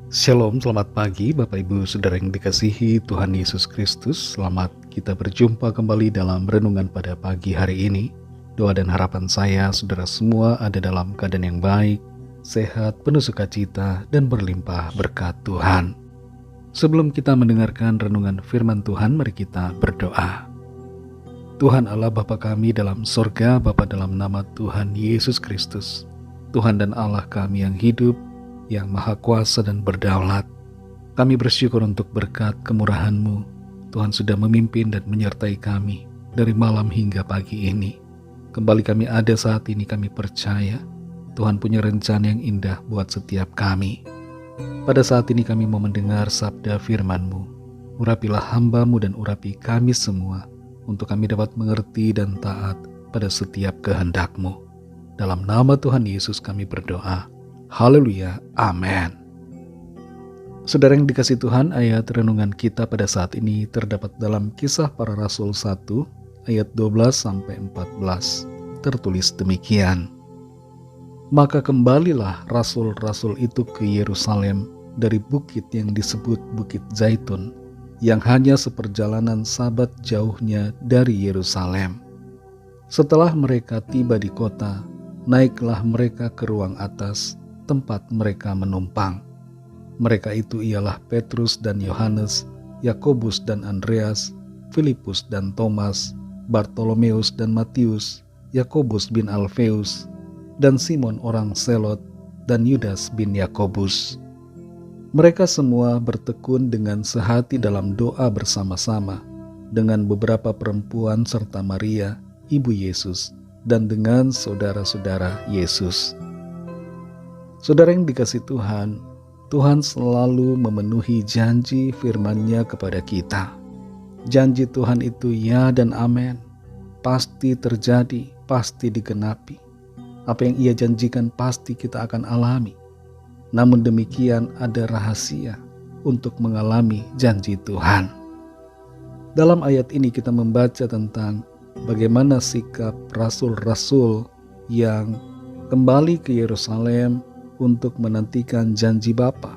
Shalom, selamat pagi Bapak Ibu Saudara yang dikasihi Tuhan Yesus Kristus. Selamat kita berjumpa kembali dalam renungan pada pagi hari ini. Doa dan harapan saya saudara semua ada dalam keadaan yang baik, sehat, penuh sukacita, dan berlimpah berkat Tuhan. Sebelum kita mendengarkan renungan firman Tuhan, mari kita berdoa. Tuhan Allah Bapa kami dalam sorga, Bapa dalam nama Tuhan Yesus Kristus, Tuhan dan Allah kami yang hidup, yang maha kuasa dan berdaulat. Kami bersyukur untuk berkat kemurahan-Mu. Tuhan sudah memimpin dan menyertai kami dari malam hingga pagi ini. Kembali kami ada saat ini, kami percaya Tuhan punya rencana yang indah buat setiap kami. Pada saat ini kami mau mendengar sabda firman-Mu. Urapilah hamba-Mu dan urapi kami semua, untuk kami dapat mengerti dan taat pada setiap kehendak-Mu. Dalam nama Tuhan Yesus kami berdoa. Haleluya, amin. Saudara yang dikasih Tuhan, ayat renungan kita pada saat ini terdapat dalam Kisah Para Rasul 1 ayat 12-14. Tertulis demikian. Maka kembalilah rasul-rasul itu ke Yerusalem dari bukit yang disebut Bukit Zaitun, yang hanya seperjalanan sabat jauhnya dari Yerusalem. Setelah mereka tiba di kota, naiklah mereka ke ruang atas, tempat mereka menumpang. Mereka itu ialah Petrus dan Yohanes, Yakobus dan Andreas, Filipus dan Thomas, Bartolomeus dan Matius, Yakobus bin Alfeus, dan Simon orang Selot, dan Yudas bin Yakobus. Mereka semua bertekun dengan sehati dalam doa bersama-sama, dengan beberapa perempuan serta Maria, ibu Yesus, dan dengan saudara-saudara Yesus. Saudara yang dikasih Tuhan, Tuhan selalu memenuhi janji firman-Nya kepada kita. Janji Tuhan itu ya dan amin, pasti terjadi, pasti digenapi. Apa yang Ia janjikan pasti kita akan alami. Namun demikian ada rahasia untuk mengalami janji Tuhan. Dalam ayat ini kita membaca tentang bagaimana sikap rasul-rasul yang kembali ke Yerusalem untuk menantikan janji Bapa.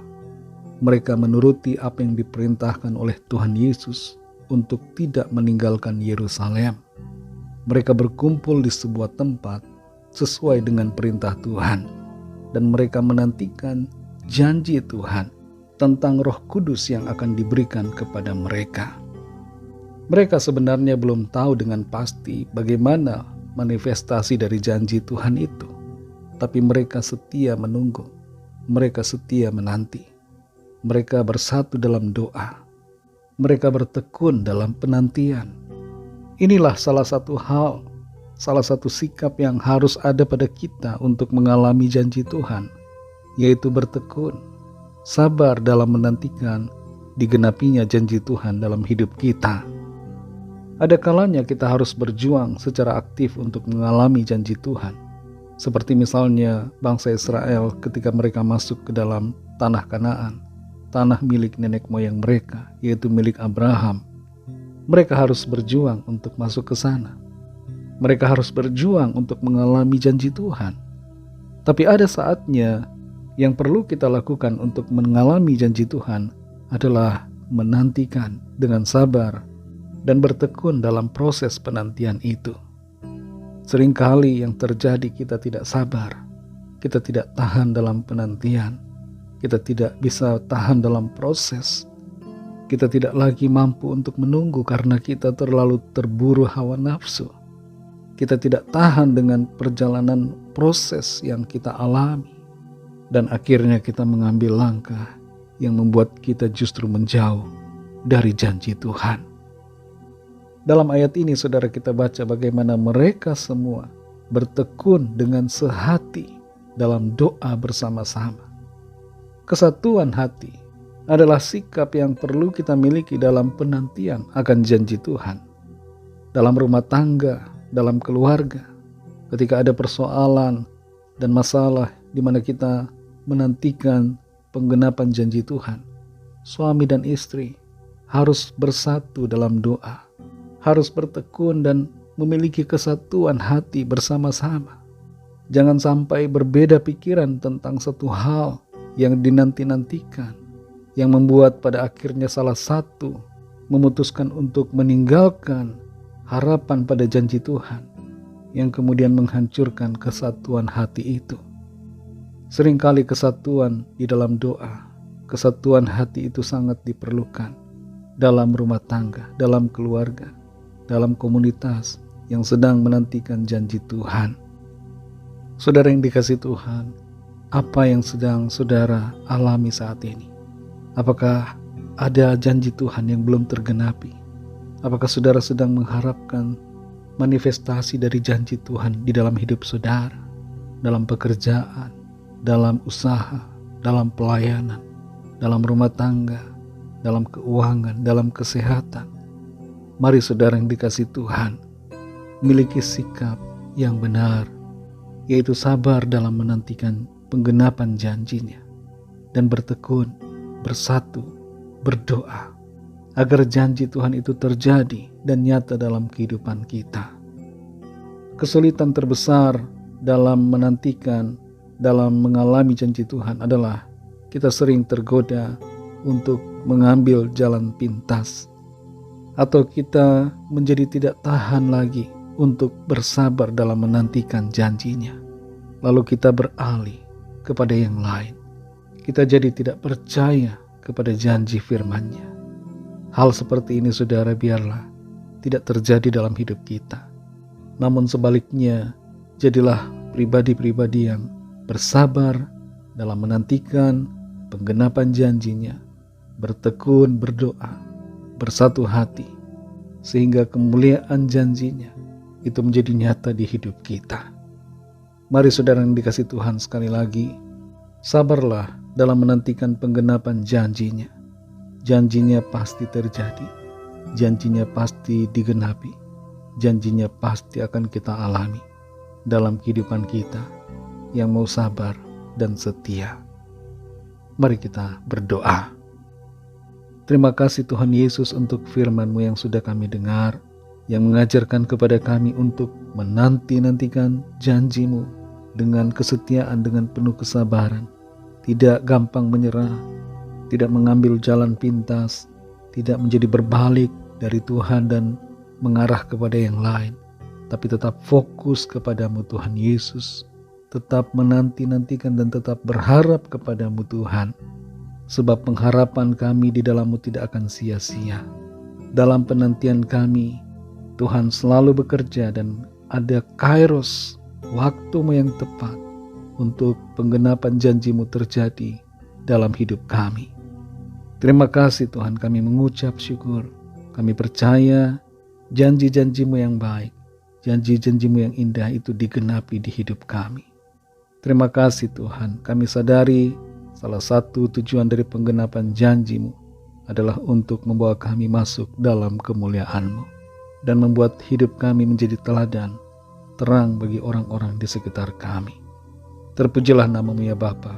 Mereka menuruti apa yang diperintahkan oleh Tuhan Yesus untuk tidak meninggalkan Yerusalem. Mereka berkumpul di sebuah tempat sesuai dengan perintah Tuhan, dan mereka menantikan janji Tuhan tentang Roh Kudus yang akan diberikan kepada mereka. Mereka sebenarnya belum tahu dengan pasti bagaimana manifestasi dari janji Tuhan itu. Tapi mereka setia menunggu, mereka setia menanti, mereka bersatu dalam doa, mereka bertekun dalam penantian. Inilah salah satu hal, salah satu sikap yang harus ada pada kita untuk mengalami janji Tuhan, yaitu bertekun, sabar dalam menantikan digenapinya janji Tuhan dalam hidup kita. Ada kalanya kita harus berjuang secara aktif untuk mengalami janji Tuhan. Seperti misalnya bangsa Israel ketika mereka masuk ke dalam tanah Kanaan, tanah milik nenek moyang mereka, yaitu milik Abraham. Mereka harus berjuang untuk masuk ke sana. Mereka harus berjuang untuk mengalami janji Tuhan. Tapi ada saatnya yang perlu kita lakukan untuk mengalami janji Tuhan adalah menantikan dengan sabar dan bertekun dalam proses penantian itu. Seringkali yang terjadi kita tidak sabar, kita tidak tahan dalam penantian, kita tidak bisa tahan dalam proses, kita tidak lagi mampu untuk menunggu karena kita terlalu terburu hawa nafsu. Kita tidak tahan dengan perjalanan proses yang kita alami, dan akhirnya kita mengambil langkah yang membuat kita justru menjauh dari janji Tuhan. Dalam ayat ini saudara kita baca bagaimana mereka semua bertekun dengan sehati dalam doa bersama-sama. Kesatuan hati adalah sikap yang perlu kita miliki dalam penantian akan janji Tuhan. Dalam rumah tangga, dalam keluarga, ketika ada persoalan dan masalah di mana kita menantikan penggenapan janji Tuhan, suami dan istri harus bersatu dalam doa, harus bertekun dan memiliki kesatuan hati bersama-sama. Jangan sampai berbeda pikiran tentang satu hal yang dinanti-nantikan, yang membuat pada akhirnya salah satu memutuskan untuk meninggalkan harapan pada janji Tuhan, yang kemudian menghancurkan kesatuan hati itu. Seringkali kesatuan di dalam doa, kesatuan hati itu sangat diperlukan dalam rumah tangga, dalam keluarga, dalam komunitas yang sedang menantikan janji Tuhan. Saudara yang dikasihi Tuhan, apa yang sedang saudara alami saat ini? Apakah ada janji Tuhan yang belum tergenapi? Apakah saudara sedang mengharapkan manifestasi dari janji Tuhan di dalam hidup saudara, dalam pekerjaan, dalam usaha, dalam pelayanan, dalam rumah tangga, dalam keuangan, dalam kesehatan? Mari saudara yang dikasihi Tuhan, miliki sikap yang benar, yaitu sabar dalam menantikan penggenapan janjinya, dan bertekun, bersatu, berdoa, agar janji Tuhan itu terjadi dan nyata dalam kehidupan kita. Kesulitan terbesar dalam menantikan, dalam mengalami janji Tuhan adalah kita sering tergoda untuk mengambil jalan pintas, atau kita menjadi tidak tahan lagi untuk bersabar dalam menantikan janjinya. Lalu kita beralih kepada yang lain. Kita jadi tidak percaya kepada janji firman-Nya. Hal seperti ini saudara biarlah tidak terjadi dalam hidup kita. Namun sebaliknya, jadilah pribadi-pribadi yang bersabar dalam menantikan penggenapan janjinya, bertekun, berdoa, bersatu hati, sehingga kemuliaan janjinya itu menjadi nyata di hidup kita. Mari saudara yang dikasihi Tuhan, sekali lagi, sabarlah dalam menantikan penggenapan janjinya. Janjinya pasti terjadi, janjinya pasti digenapi, janjinya pasti akan kita alami dalam kehidupan kita yang mau sabar dan setia. Mari kita berdoa. Terima kasih Tuhan Yesus untuk firman-Mu yang sudah kami dengar, yang mengajarkan kepada kami untuk menanti-nantikan janji-Mu dengan kesetiaan, dengan penuh kesabaran, tidak gampang menyerah, tidak mengambil jalan pintas, tidak menjadi berbalik dari Tuhan dan mengarah kepada yang lain, tapi tetap fokus kepadamu Tuhan Yesus, tetap menanti-nantikan dan tetap berharap kepadamu Tuhan, sebab pengharapan kami di dalam-Mu tidak akan sia-sia. Dalam penantian kami, Tuhan selalu bekerja dan ada kairos, waktu-Mu yang tepat untuk penggenapan janji-Mu terjadi dalam hidup kami. Terima kasih Tuhan, kami mengucap syukur. Kami percaya janji-janji-Mu yang baik, janji-janji-Mu yang indah itu digenapi di hidup kami. Terima kasih Tuhan, kami sadari salah satu tujuan dari penggenapan janji-Mu adalah untuk membawa kami masuk dalam kemuliaan-Mu dan membuat hidup kami menjadi teladan, terang bagi orang-orang di sekitar kami. Terpujilah nama-Mu ya Bapa.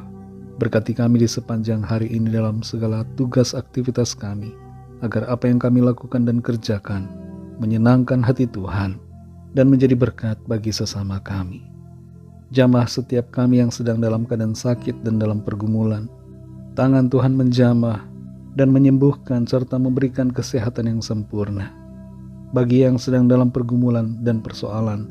Berkati kami di sepanjang hari ini dalam segala tugas aktivitas kami, agar apa yang kami lakukan dan kerjakan menyenangkan hati Tuhan dan menjadi berkat bagi sesama kami. Jamah setiap kami yang sedang dalam keadaan sakit dan dalam pergumulan. Tangan Tuhan menjamah dan menyembuhkan serta memberikan kesehatan yang sempurna. Bagi yang sedang dalam pergumulan dan persoalan,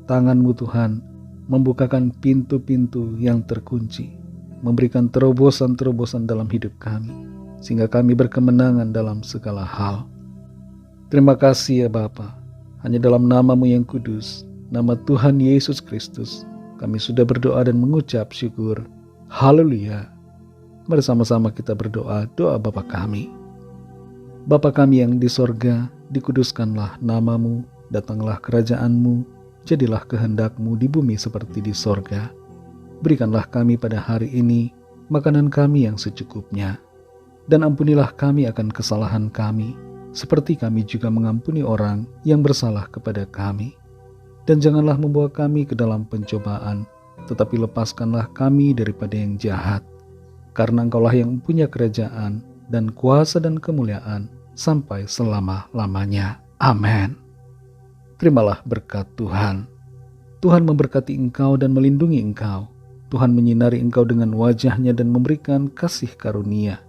tangan-Mu Tuhan membukakan pintu-pintu yang terkunci, memberikan terobosan-terobosan dalam hidup kami, sehingga kami berkemenangan dalam segala hal. Terima kasih ya Bapa, hanya dalam nama-Mu yang kudus, nama Tuhan Yesus Kristus, kami sudah berdoa dan mengucap syukur. Haleluya. Mari sama-sama kita berdoa, doa Bapa kami. Bapa kami yang di sorga, dikuduskanlah nama-Mu, datanglah kerajaan-Mu, jadilah kehendak-Mu di bumi seperti di sorga. Berikanlah kami pada hari ini makanan kami yang secukupnya, dan ampunilah kami akan kesalahan kami, seperti kami juga mengampuni orang yang bersalah kepada kami. Dan janganlah membawa kami ke dalam pencobaan, tetapi lepaskanlah kami daripada yang jahat. Karena Engkaulah yang mempunyai kerajaan dan kuasa dan kemuliaan sampai selama-lamanya. Amin. Terimalah berkat Tuhan. Tuhan memberkati engkau dan melindungi engkau. Tuhan menyinari engkau dengan wajah-Nya dan memberikan kasih karunia.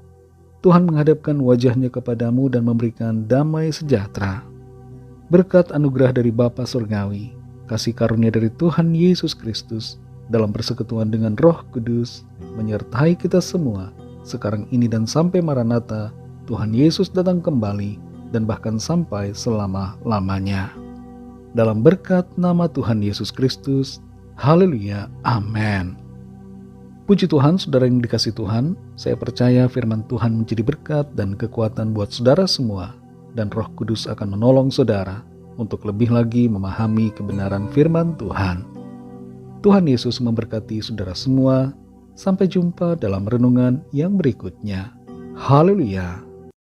Tuhan menghadapkan wajahnya kepadamu dan memberikan damai sejahtera. Berkat anugerah dari Bapa Surgawi, kasih karunia dari Tuhan Yesus Kristus, dalam persekutuan dengan Roh Kudus, menyertai kita semua, sekarang ini dan sampai Maranatha, Tuhan Yesus datang kembali, dan bahkan sampai selama-lamanya. Dalam berkat nama Tuhan Yesus Kristus, haleluya, amin. Puji Tuhan, saudara yang dikasihi Tuhan, saya percaya firman Tuhan menjadi berkat dan kekuatan buat saudara semua, dan Roh Kudus akan menolong saudara untuk lebih lagi memahami kebenaran firman Tuhan. Tuhan Yesus memberkati saudara semua. Sampai jumpa dalam renungan yang berikutnya. Haleluya.